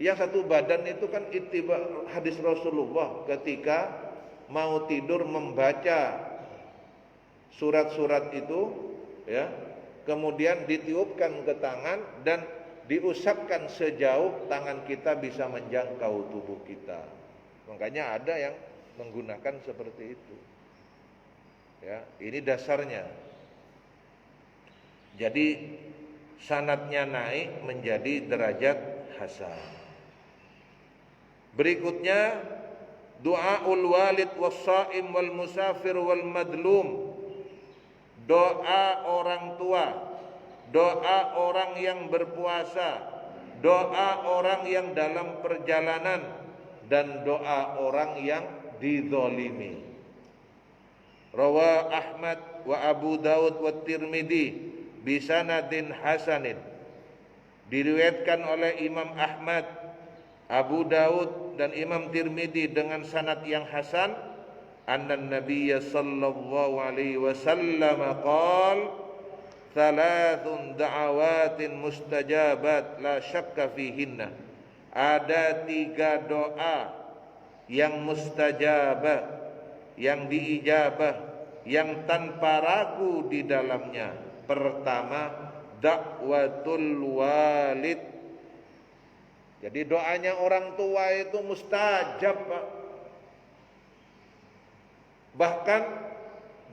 Yang satu badan itu kan ittiba hadis Rasulullah ketika mau tidur membaca surat-surat itu, ya, kemudian ditiupkan ke tangan dan diusapkan sejauh tangan kita bisa menjangkau tubuh kita. Makanya ada yang menggunakan seperti itu. Ya, ini dasarnya. Jadi sanadnya naik menjadi derajat hasan. Berikutnya du'aul walid was-shaim wal musafir wal madlum. Doa orang tua, doa orang yang berpuasa, doa orang yang dalam perjalanan, dan doa orang yang dizalimi. Rawa Ahmad wa Abu Daud wa Tirmidzi bisanadin hasanin. Diriwayatkan oleh Imam Ahmad, Abu Daud dan Imam Tirmidzi dengan sanad yang hasan, anna Nabiy sallallahu alaihi wasallam qala thalathun da'awatin mustajabat la syakka fihinna. Ada 3 doa yang mustajabah, yang diijabah, yang tanpa ragu di dalamnya. Pertama, da'watul walid. Jadi doanya orang tua itu mustajab, Pak. Bahkan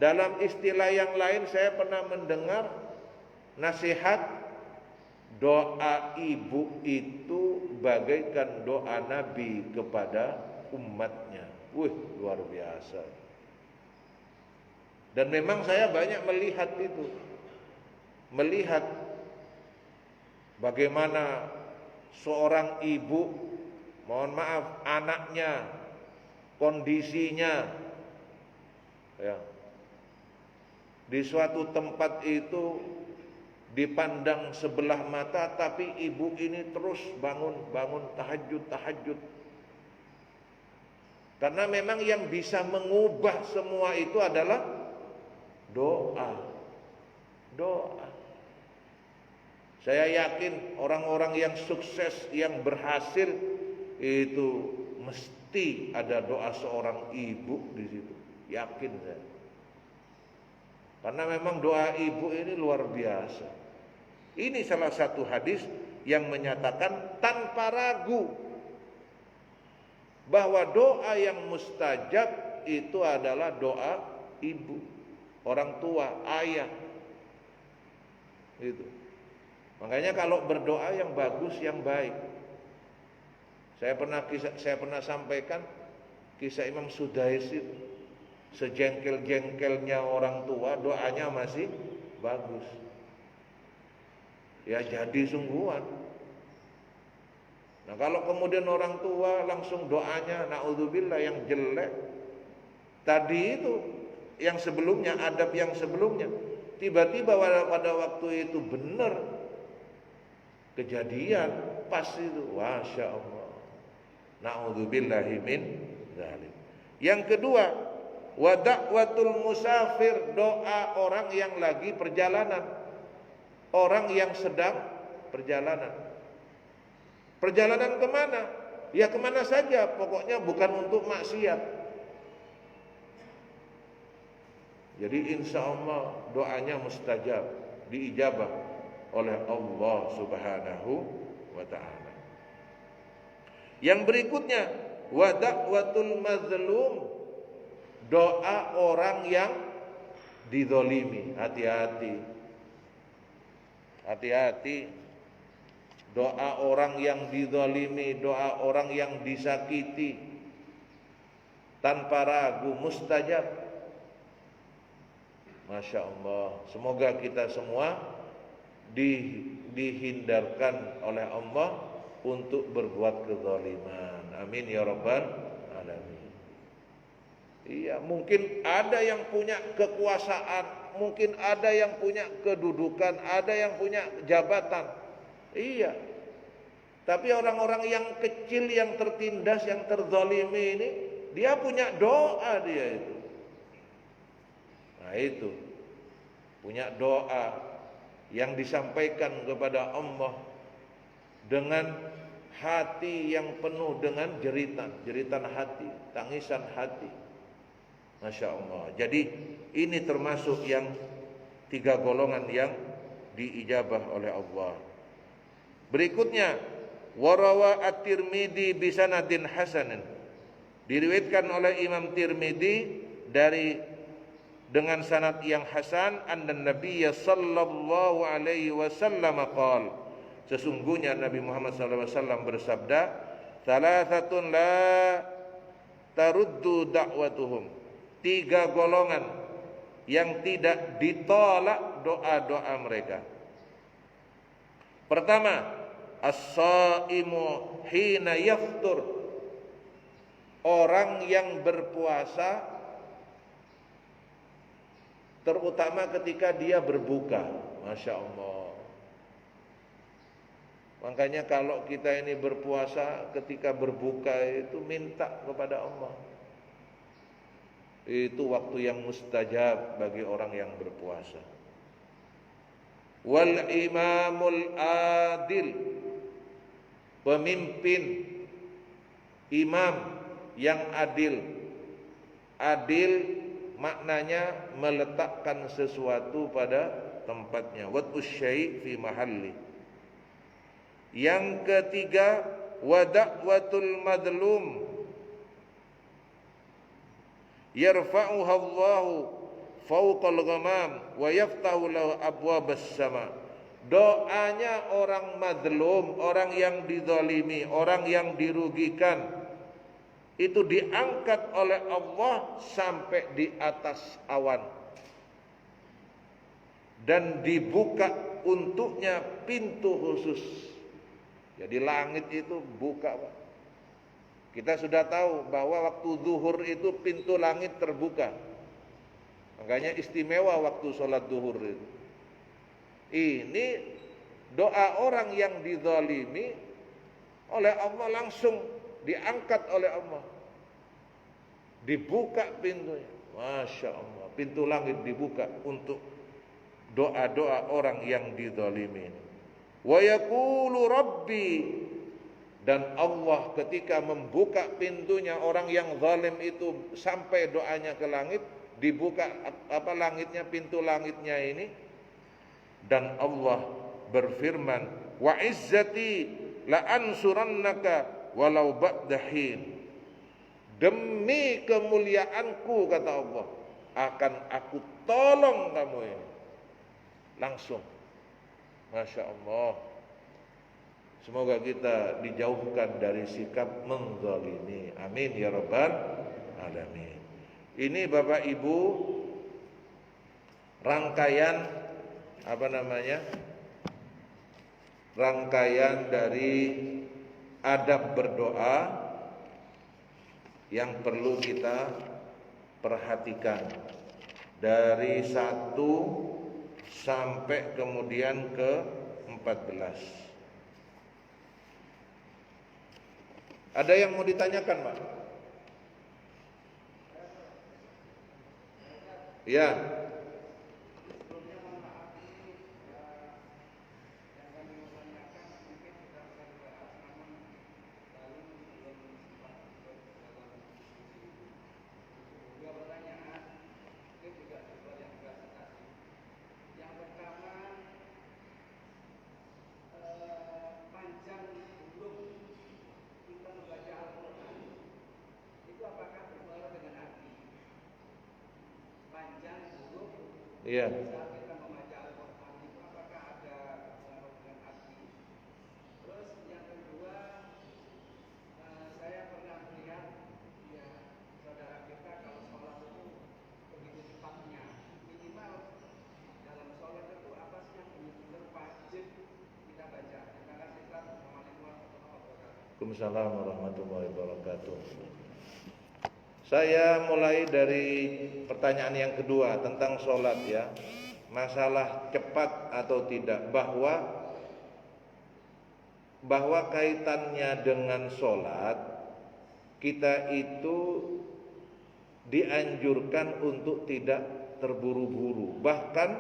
dalam istilah yang lain saya pernah mendengar nasihat doa ibu itu bagaikan doa Nabi kepada umatnya. Wih, luar biasa. Dan memang saya banyak melihat itu. Melihat bagaimana seorang ibu, mohon maaf, anaknya, kondisinya, ya, di suatu tempat itu dipandang sebelah mata, tapi ibu ini terus bangun tahajud. Karena memang yang bisa mengubah semua itu adalah doa. Saya yakin orang-orang yang sukses, yang berhasil itu mesti ada doa seorang ibu di situ. Yakin saya. Karena memang doa ibu ini luar biasa. Ini salah satu hadis yang menyatakan tanpa ragu bahwa doa yang mustajab itu adalah doa ibu, orang tua, ayah. Itu. Makanya kalau berdoa yang bagus, yang baik. Saya pernah sampaikan kisah Imam Sudais itu. Sejengkel-jengkelnya orang tua, doanya masih bagus. Ya jadi sungguhan. Nah kalau kemudian orang tua langsung doanya naudzubillah yang jelek, tadi itu yang sebelumnya, adab yang sebelumnya, tiba-tiba pada waktu itu benar kejadian pas itu, masya Allah, naudzubillahi min dzalik. Yang kedua, wa da'watul musafir, doa orang yang lagi perjalanan, orang yang sedang perjalanan. Perjalanan kemana? Ya kemana saja, pokoknya bukan untuk maksiat. Jadi insya Allah doanya mustajab, diijabah oleh Allah Subhanahu wa ta'ala. Yang berikutnya, wa da'watul mazlum, doa orang yang dizalimi. Hati-hati. Doa orang yang dizalimi, doa orang yang disakiti, tanpa ragu mustajab. Masya Allah. Semoga kita semua dihindarkan oleh Allah untuk berbuat kezaliman. Amin ya rabbal alamin. Iya, mungkin ada yang punya kekuasaan, mungkin ada yang punya kedudukan, ada yang punya jabatan. Iya. Tapi orang-orang yang kecil, yang tertindas, yang terzalimi ini, dia punya doa dia itu. Nah itu, punya doa yang disampaikan kepada Allah dengan hati yang penuh dengan jeritan hati, tangisan hati. Masya Allah. Jadi ini termasuk yang 3 golongan yang diijabah oleh Allah. Berikutnya, warawa at-Tirmidzi bi sanadin hasanin. Diriwayatkan oleh Imam Tirmidzi dengan sanad yang hasan, anna Nabiy sallallahu alaihi wasallam qala, sesungguhnya Nabi Muhammad sallallahu alaihi wasallam bersabda, "Thalathatun la taruddu da'watuhum." 3 golongan yang tidak ditolak doa-doa mereka. Pertama, as-shaimu hina yaftur. Orang yang berpuasa terutama ketika dia berbuka. Masya Allah. Makanya kalau kita ini berpuasa, ketika berbuka itu minta kepada Allah. Itu waktu yang mustajab bagi orang yang berpuasa. Wal imamul adil, pemimpin, imam yang adil. Adil maknanya meletakkan sesuatu pada tempatnya. Wad'us syai' fi mahalli. Yang ketiga, wa da'watul madlum yarfa'uha Allahu fawqal ghamam wa yaftahu lahu abwabas sama. Doanya orang madlum, orang yang dizalimi, orang yang dirugikan, itu diangkat oleh Allah sampai di atas awan, dan dibuka untuknya pintu khusus. Jadi langit itu buka, Pak. Kita sudah tahu bahwa waktu zuhur itu pintu langit terbuka. Makanya istimewa waktu sholat zuhur itu. Ini doa orang yang dizalimi oleh Allah langsung diangkat oleh Allah. Dibuka pintunya. Masya Allah. Pintu langit dibuka untuk doa-doa orang yang dizalimi. Wa yaqulu rabbi, dan Allah ketika membuka pintunya orang yang zalim itu sampai doanya ke langit, dibuka langitnya, pintu langitnya ini, dan Allah berfirman, wa izzati la ansurannaka walau ba'dahin. Demi kemuliaanku, kata Allah, akan aku tolong kamu ini. Langsung. Masya Allah. Semoga kita dijauhkan dari sikap menzalimi. Amin ya rabbal alamin. Ini Bapak Ibu rangkaian rangkaian dari adab berdoa yang perlu kita perhatikan dari 1 sampai kemudian ke 14. Ada yang mau ditanyakan, Pak? Ya. Iya. Waalaikumsalam warahmatullahi wabarakatuh. Saya mulai dari pertanyaan yang kedua tentang sholat ya. Masalah cepat atau tidak, bahwa kaitannya dengan sholat, kita itu dianjurkan untuk tidak terburu-buru, bahkan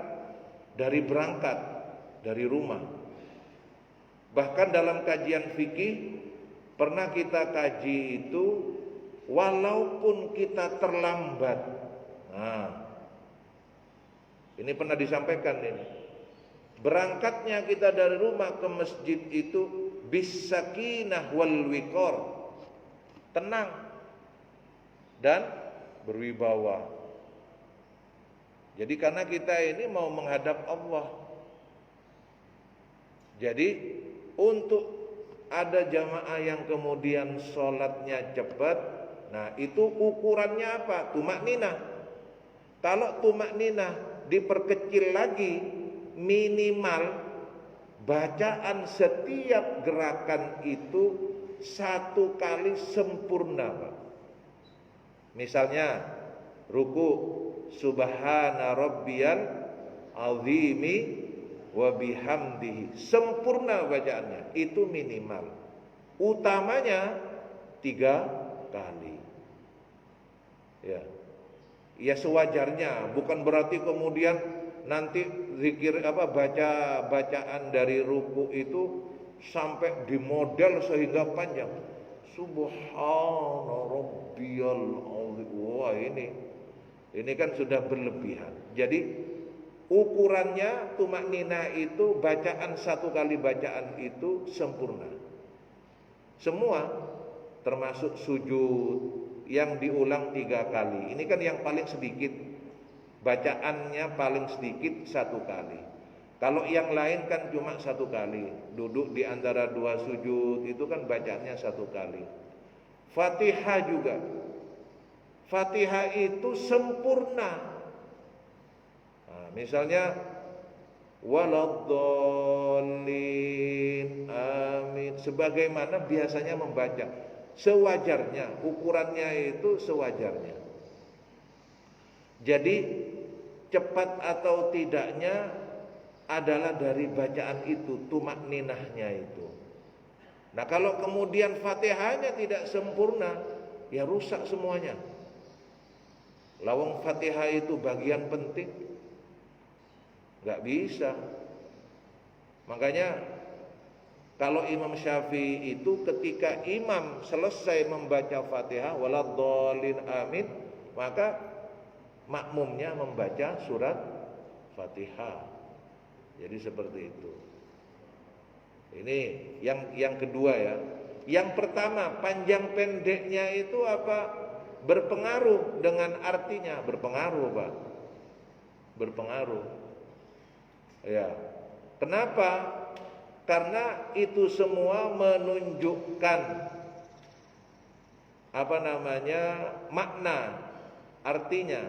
dari berangkat dari rumah. Bahkan dalam kajian fikih pernah kita kaji itu, walaupun kita terlambat. Nah, ini pernah disampaikan ini. Berangkatnya kita dari rumah ke masjid itu bisakinah wal wiqor, tenang dan berwibawa. Jadi karena kita ini mau menghadap Allah. Jadi untuk ada jamaah yang kemudian sholatnya cepat, nah itu ukurannya apa? Tumakninah. Kalau tumakninah diperkecil lagi, minimal bacaan setiap gerakan itu 1 kali sempurna, Pak. Misalnya ruku, subhana rabbiyal azimi wa bihamdihi, sempurna bacaannya, itu minimal. Utamanya 3 kali. Ya. Ya sewajarnya, bukan berarti kemudian nanti zikir bacaan dari ruku itu sampai dimodel sehingga panjang. Subhana rabbiyal azim. Wah, ini kan sudah berlebihan. Jadi ukurannya tumakninah itu bacaan 1 kali bacaan itu sempurna. Semua termasuk sujud yang diulang 3 kali. Ini kan yang paling sedikit. Bacaannya paling sedikit 1 kali. Kalau yang lain kan cuma 1 kali. Duduk di antara 2 sujud itu kan bacaannya 1 kali. Fatihah juga. Fatihah itu sempurna. Nah, misalnya waladdallin amin, sebagaimana biasanya membaca, sewajarnya, ukurannya itu sewajarnya. Jadi cepat atau tidaknya adalah dari bacaan itu, tumakninahnya itu. Nah kalau kemudian Fatihahnya tidak sempurna, ya rusak semuanya. Lawang Fatihah itu bagian penting, gak bisa. Makanya kalau Imam Syafi'i itu ketika imam selesai membaca Fatihah waladhdallin amin, maka makmumnya membaca surat Fatihah. Jadi seperti itu. Ini yang kedua ya. Yang pertama, panjang pendeknya itu apa? Berpengaruh dengan artinya, berpengaruh, Pak. Berpengaruh. Ya. Kenapa? Karena itu semua menunjukkan makna, artinya.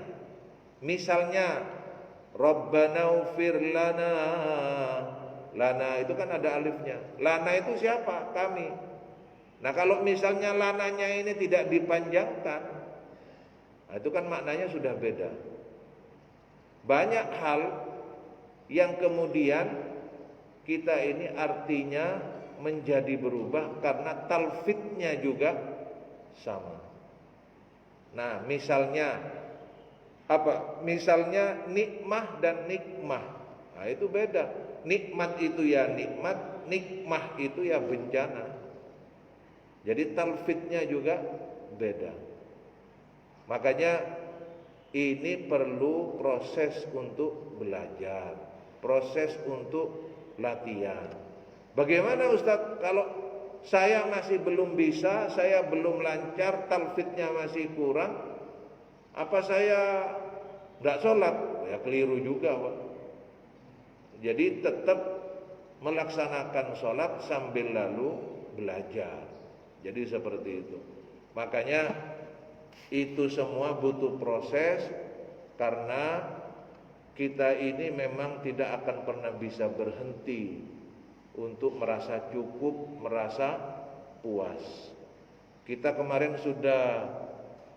Misalnya Rabbana ufir lana, lana itu kan ada alifnya. Lana itu siapa? Kami. Nah kalau misalnya lananya ini tidak dipanjangkan, nah itu kan maknanya sudah beda. Banyak hal yang kemudian kita ini artinya menjadi berubah karena talfidnya juga sama. Nah misalnya apa? Misalnya nikmah dan nikmah, nah itu beda. Nikmat itu ya nikmat, nikmah itu ya bencana. Jadi talfidnya juga beda. Makanya ini perlu proses untuk belajar, proses untuk latihan. Bagaimana Ustadz kalau saya masih belum bisa, saya belum lancar, talfidnya masih kurang, apa saya enggak sholat? Ya keliru juga, Pak. Jadi tetap melaksanakan sholat sambil lalu belajar. Jadi seperti itu. Makanya itu semua butuh proses, karena kita ini memang tidak akan pernah bisa berhenti untuk merasa cukup, merasa puas. Kita kemarin sudah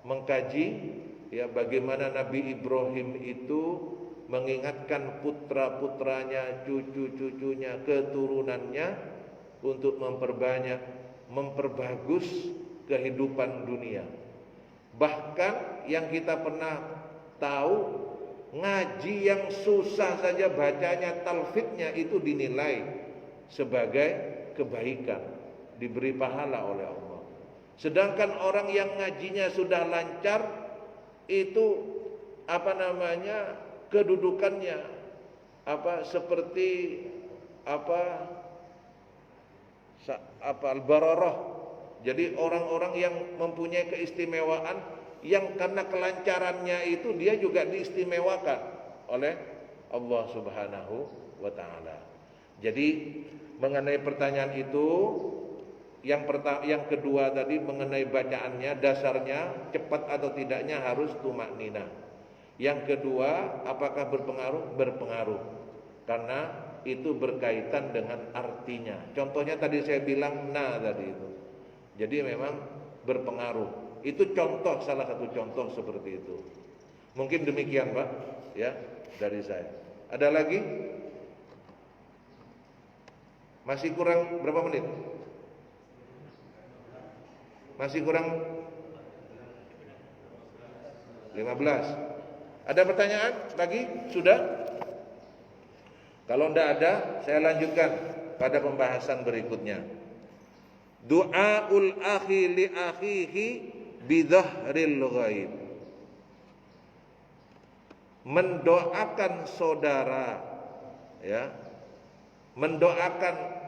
mengkaji ya bagaimana Nabi Ibrahim itu mengingatkan putra-putranya, cucu-cucunya, keturunannya untuk memperbagus kehidupan dunia. Bahkan yang kita pernah tahu, ngaji yang susah saja bacanya, talfidnya itu dinilai sebagai kebaikan, diberi pahala oleh Allah. Sedangkan orang yang ngajinya sudah lancar, itu kedudukannya seperti al-bararah. Jadi orang-orang yang mempunyai keistimewaan, yang karena kelancarannya itu dia juga diistimewakan oleh Allah Subhanahu wa taala. Jadi mengenai pertanyaan itu, yang kedua tadi mengenai bacaannya, dasarnya cepat atau tidaknya harus tumakninah. Yang kedua, apakah berpengaruh? Berpengaruh. Karena itu berkaitan dengan artinya. Contohnya tadi saya bilang tadi itu. Jadi memang berpengaruh. Itu contoh, salah satu contoh seperti itu. Mungkin demikian, Pak, ya, dari saya. Ada lagi? Masih kurang berapa menit? Masih kurang 15. Ada pertanyaan lagi? Sudah? Kalau tidak ada, saya lanjutkan pada pembahasan berikutnya. Du'aul akhi li akhihi bidhahril ghaib. Mendoakan saudara, ya.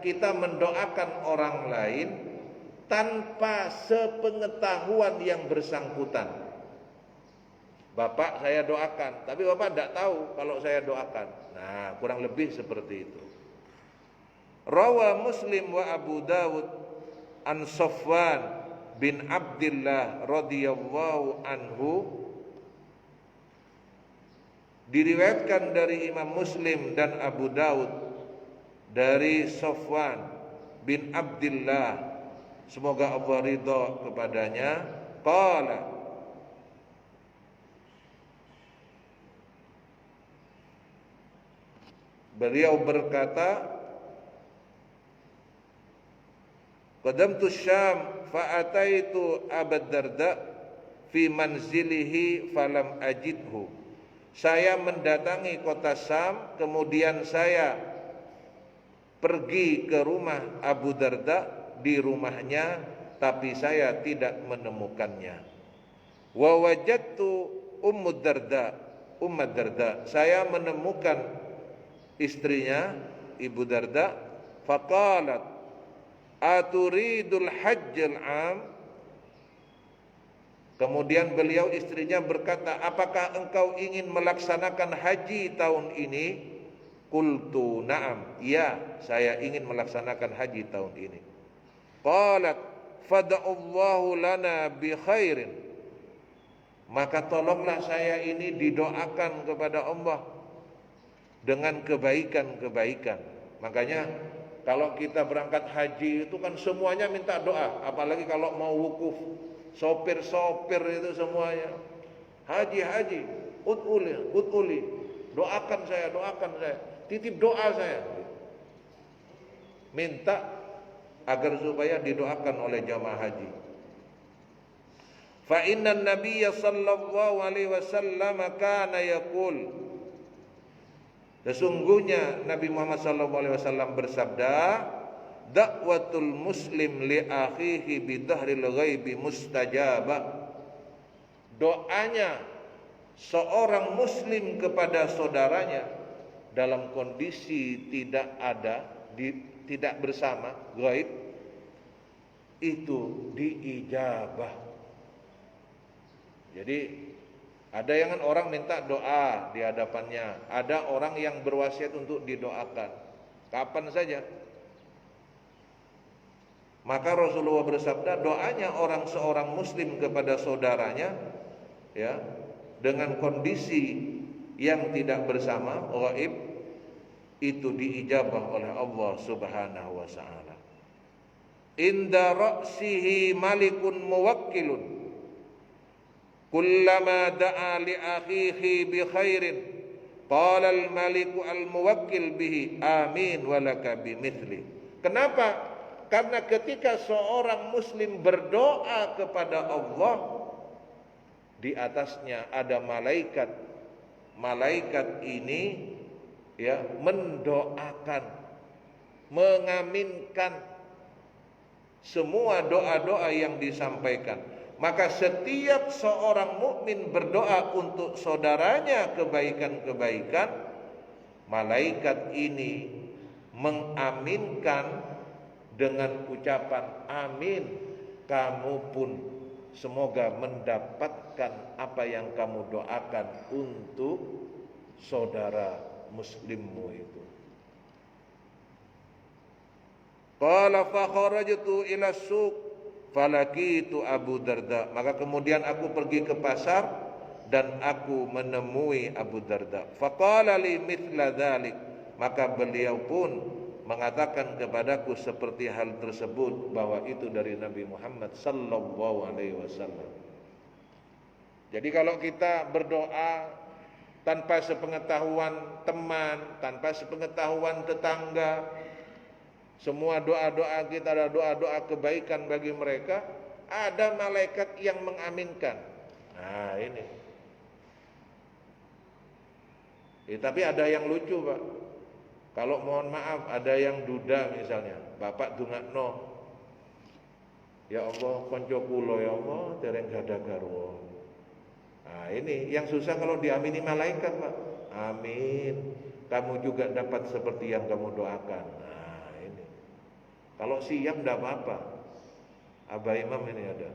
Kita mendoakan orang lain tanpa sepengetahuan yang bersangkutan. Bapak saya doakan, tapi Bapak tidak tahu kalau saya doakan. Nah, kurang lebih seperti itu. Rawa Muslim wa Abu Dawud an Safwan bin Abdullah radhiyallahu anhu. Diriwayatkan dari Imam Muslim dan Abu Dawud dari Safwan bin Abdullah, semoga Allah ridha kepadanya, qala, beliau berkata, qadamtu Syam fa ataitu Abu Darda fi manzilihi falam ajidhu. Saya mendatangi kota Syam, kemudian saya pergi ke rumah Abu Darda, di rumahnya, tapi saya tidak menemukannya. Wa wajadtu Ummu Darda, saya menemukan istrinya Ibu Darda. Faqalat aturidul hajjal am. Kemudian beliau, istrinya, berkata, apakah engkau ingin melaksanakan haji tahun ini? Qultu na'am, ya, saya ingin melaksanakan haji tahun ini. Qalat fada'allahu lana bi khairin. Maka tolonglah saya ini didoakan kepada Allah dengan kebaikan-kebaikan. Makanya kalau kita berangkat haji itu kan semuanya minta doa, apalagi kalau mau wukuf, sopir-sopir itu semuanya haji, ud'uli, doakan saya, titip doa saya, minta agar supaya didoakan oleh jamaah haji. Fa inna nabiyya sallallahu alaihi wasallam kana yaqul, sesungguhnya Nabi Muhammad sallallahu alaihi wasallam bersabda, da'watul muslim li akhihi bidhahril ghaibi mustajabah. Doanya seorang muslim kepada saudaranya dalam kondisi tidak bersama, gaib, itu diijabah. Jadi ada yang orang minta doa di hadapannya, ada orang yang berwasiat untuk didoakan kapan saja. Maka Rasulullah bersabda, doanya seorang muslim kepada saudaranya, ya, dengan kondisi yang tidak bersama, gaib, itu diijabah oleh Allah Subhanahu wa ta'ala. Inda ra'sihi malikun muwakkilun, kullama da'a li akhihi bi khairin, qala al-maliku al-muwakkil bihi amin walaka bimithli. Kenapa? Karena ketika seorang muslim berdoa kepada Allah, di atasnya ada malaikat. Malaikat ini, ya, mendoakan, mengaminkan semua doa-doa yang disampaikan. Maka setiap seorang mukmin berdoa untuk saudaranya kebaikan-kebaikan, malaikat ini mengaminkan dengan ucapan amin. Kamu pun semoga mendapatkan apa yang kamu doakan untuk saudara muslimmu itu. Qala fa kharajtu ila suq falaqitu Abu Darda. Maka kemudian aku pergi ke pasar dan aku menemui Abu Darda. Faqala li mithla dzalik. Maka beliau pun mengatakan kepadaku seperti hal tersebut, bahwa itu dari Nabi Muhammad sallallahu alaihi wasallam. Jadi kalau kita berdoa tanpa sepengetahuan teman, tanpa sepengetahuan tetangga, semua doa-doa kita adalah doa-doa kebaikan bagi mereka, ada malaikat yang mengaminkan. Nah ini. Tapi ada yang lucu, Pak. Kalau mohon maaf ada yang duda misalnya, Bapak dungakno, ya Allah konco kula ya Allah dereng gadah garwa. Nah ini yang susah kalau diamini malaikat, Pak. Amin. Kamu juga dapat seperti yang kamu doakan. Nah ini. Kalau siap enggak apa-apa. Abah Imam ini ada.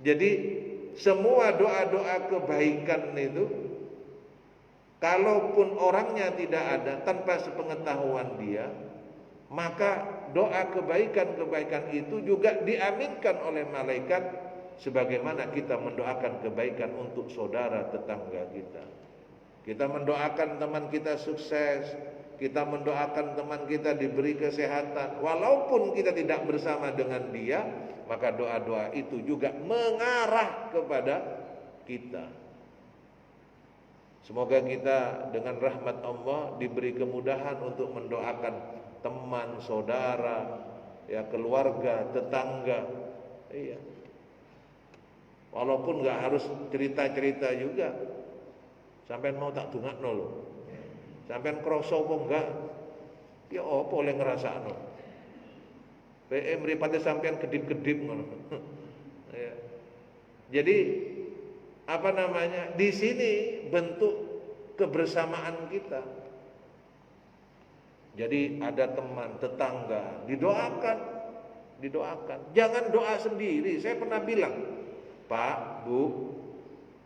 Jadi semua doa-doa kebaikan itu, kalaupun orangnya tidak ada, tanpa sepengetahuan dia, maka doa kebaikan-kebaikan itu juga diaminkan oleh malaikat, sebagaimana kita mendoakan kebaikan untuk saudara tetangga kita. Kita mendoakan teman kita sukses, kita mendoakan teman kita diberi kesehatan, walaupun kita tidak bersama dengan dia, maka doa-doa itu juga mengarah kepada kita. Semoga kita dengan rahmat Allah diberi kemudahan untuk mendoakan teman, saudara, ya keluarga, tetangga. Iya. Walaupun nggak harus cerita-cerita juga. Sampean mau tak dungakno lho. Sampean krasa apa enggak? Ya apa oleh ngrasakno. PM mripate sampean kedip-kedip ngono. Ya. Jadi apa namanya? Di sini bentuk kebersamaan kita. Jadi ada teman, tetangga, didoakan. Jangan doa sendiri. Saya pernah bilang, Pak, Bu,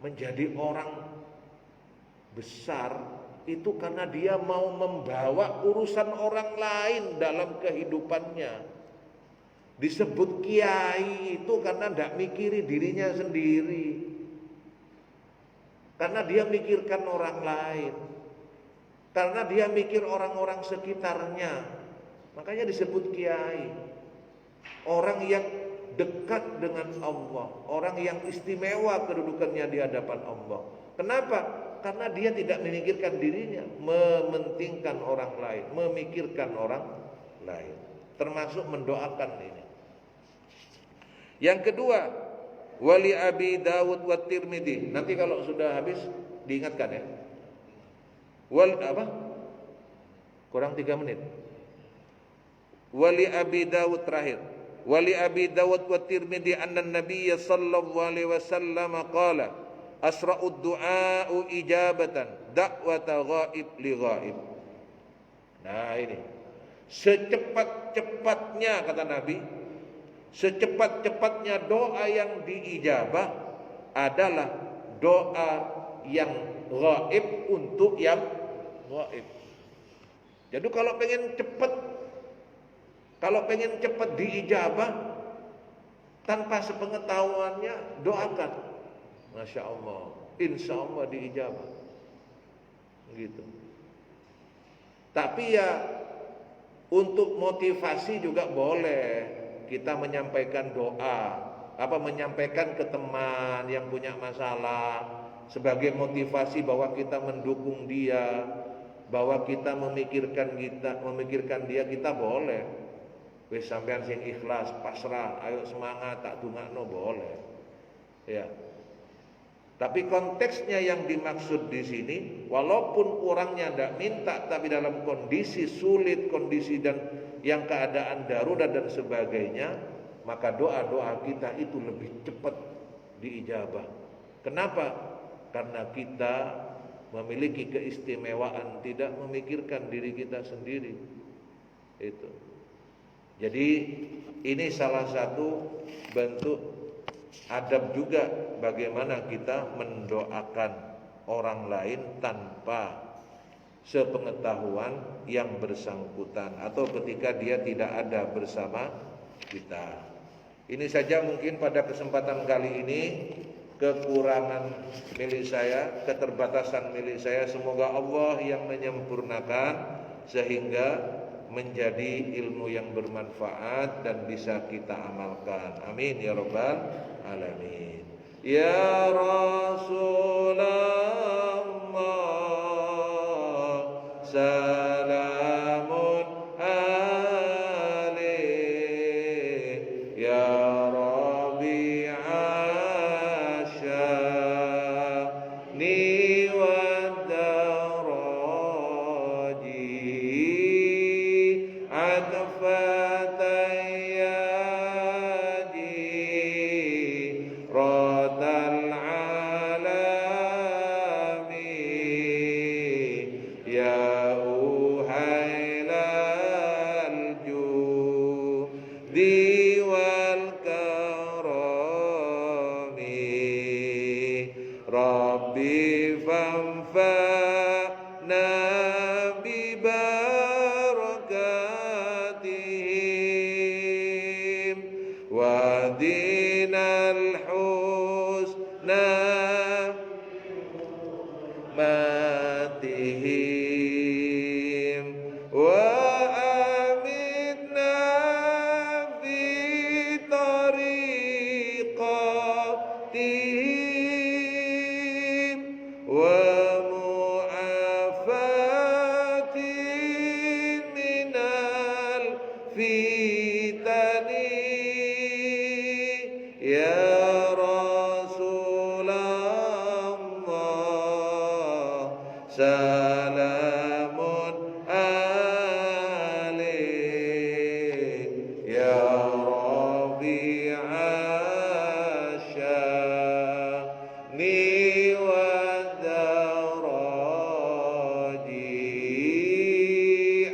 menjadi orang besar itu karena dia mau membawa urusan orang lain dalam kehidupannya. Disebut kiai itu karena tidak mikiri dirinya sendiri, karena dia mikirkan orang lain, karena dia mikir orang-orang sekitarnya. Makanya disebut kiai. Orang yang dekat dengan Allah, orang yang istimewa kedudukannya di hadapan Allah. Kenapa? Karena dia tidak memikirkan dirinya, mementingkan orang lain, memikirkan orang lain, termasuk mendoakan ini. Yang kedua, wali Abi Dawud wa Tirmidzi. Nanti kalau sudah habis diingatkan ya. Kurang 3 menit. Wali Abi Dawud terakhir. Wali Abi Dawud wa Tirmidzi anna Nabiy sallallahu alaihi wasallam qala asra'ud du'a'u ijabatan da'wata ghaib li ghaib. Nah ini, secepat-cepatnya kata Nabi, secepat-cepatnya doa yang diijabah adalah doa yang ghaib untuk yang ghaib. Jadi kalau pengen cepat diijabah tanpa sepengetahuannya, doakan. Masya Allah, insya Allah diijabah. Gitu. Tapi ya untuk motivasi juga boleh kita menyampaikan doa, menyampaikan ke teman yang punya masalah sebagai motivasi bahwa kita mendukung dia, bahwa kita memikirkan dia, kita boleh. Wis sampean sing ikhlas, pasrah, ayo semangat, tak dungakno boleh. Ya. Tapi konteksnya yang dimaksud di sini, walaupun orangnya tidak minta, tapi dalam kondisi sulit, kondisi dan yang keadaan darurat dan sebagainya, maka doa-doa kita itu lebih cepat diijabah. Kenapa? Karena kita memiliki keistimewaan tidak memikirkan diri kita sendiri. Itu. Jadi ini salah satu bentuk adab juga bagaimana kita mendoakan orang lain tanpa sepengetahuan yang bersangkutan atau ketika dia tidak ada bersama kita. Ini saja mungkin pada kesempatan kali ini, kekurangan milik saya, keterbatasan milik saya, semoga Allah yang menyempurnakan sehingga menjadi ilmu yang bermanfaat dan bisa kita amalkan. Amin ya rabbal alamin. Ya Rasulullah, salamun alaik ya Rabi'a sya'ni wa daraji atfatayyaji radal alami ya Rabbi fanfa'na bibarakatihim wa dinal husna matihim wa aminna fi tariqatihim wa mu'afatin minal fitani ya Rasulullah, salamun alaik ya Rabi'a sya'ni wa daraji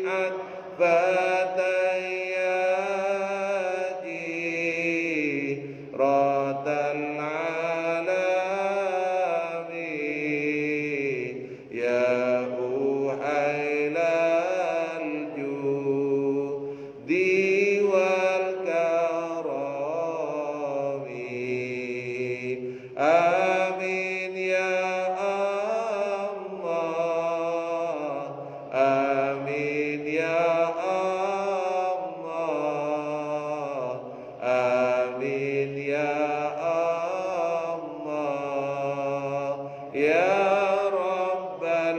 atfatayyaji radal alami ya uhailal judi wal karami. Amin ya Allah, amin ya Allah, amin ya Allah ya Rabbal.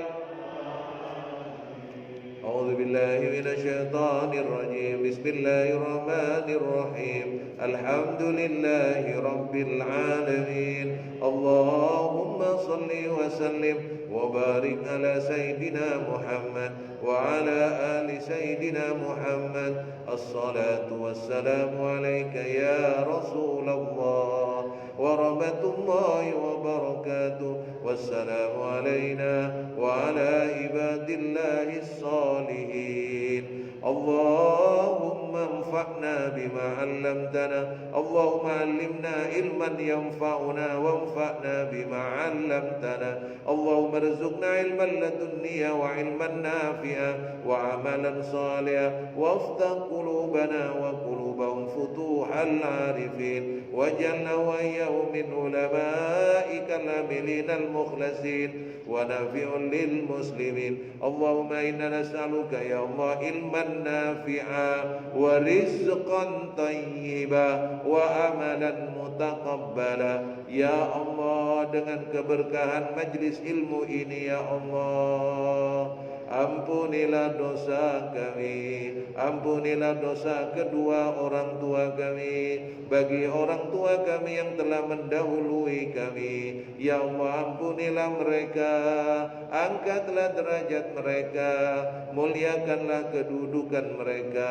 A'udzu billahi minasyaitonir rajim. Bismillahirrahmanirrahim. Alhamdulillahi rabbil alamin. Allahumma salli wa sallim wa barik ala sayyidina Muhammad wa ala ali sayyidina Muhammad. As-salatu wassalamu alayka ya Rasulullah wa rahmatullahi wa barakatuh. Wassalamu alayna wa ala ibadillahi salihin. Allahumma anfa'na bima 'allamtana. Allahumma 'allimna ilman yanfa'una wanfa'na bima 'allamtana. Allahumma rzuqna ilman ladunniya wa ilman nafi'a wa 'amalan salihan waftah qulubana wa qulubahum futuhal 'arifin waj'alna wa iyyahum min ulama'ika al-amilin al-mukhlasin wa nafi'un lil muslimin. Allahumma inna nas'aluka ya Allah ilman nafi'a wa rizqan tayyiba wa amalan mutaqabbala. Ya Allah, dengan keberkahan majlis ilmu ini ya Allah, ampunilah dosa kami, ampunilah dosa kedua orang tua kami, bagi orang tua kami yang telah mendahului kami, ya Allah ampunilah mereka, angkatlah derajat mereka, muliakanlah kedudukan mereka,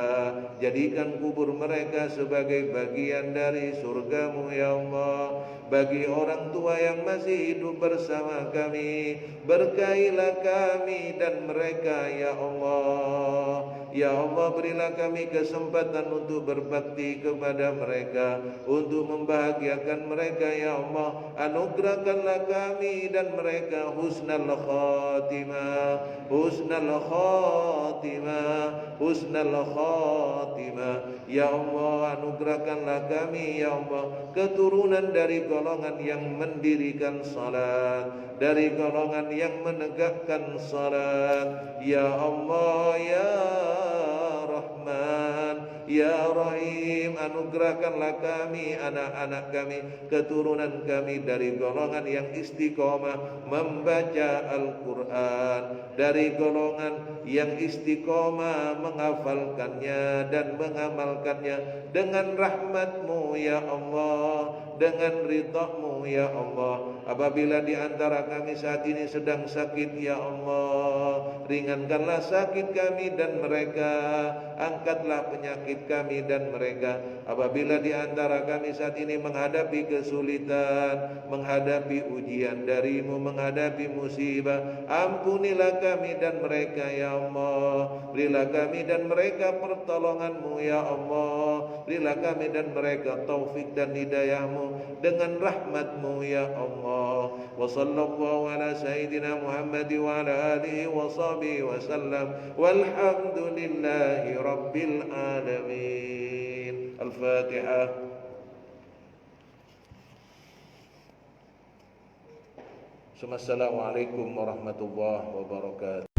jadikan kubur mereka sebagai bagian dari surgamu ya Allah. Bagi orang tua yang masih hidup bersama kami, berkailah kami dan mereka ya Allah. Ya Allah, berilah kami kesempatan untuk berbakti kepada mereka, untuk membahagiakan mereka ya Allah. Anugerahkanlah kami dan mereka husnal khatimah, husnal khatimah, husnal khatimah. Ya Allah, anugerahkanlah kami ya Allah keturunan dari golongan yang mendirikan salat, dari golongan yang menegakkan salat. Ya Allah ya Rahman, ya Rahim, anugerahkanlah kami, anak-anak kami, keturunan kami dari golongan yang istiqomah membaca Al-Quran, dari golongan yang istiqomah menghafalkannya dan mengamalkannya dengan rahmat-Mu ya Allah, dengan ridha-Mu ya Allah. Apabila di antara kami saat ini sedang sakit ya Allah, ringankanlah sakit kami dan mereka, angkatlah penyakit kami dan mereka. Apabila di antara kami saat ini menghadapi kesulitan, menghadapi ujian dari-Mu, menghadapi musibah, ampunilah kami dan mereka ya Allah. Berilah kami dan mereka pertolongan-Mu ya Allah. Berilah kami dan mereka taufik dan hidayah-Mu dengan rahmat-Mu ya Allah. Wa sallallahu ala sayyidina Muhammad wa ala alihi wa sahbihi wa sallam, walhamdulillahi rabbil alamin. Al-Fatihah. Assalamualaikum warahmatullahi wabarakatuh.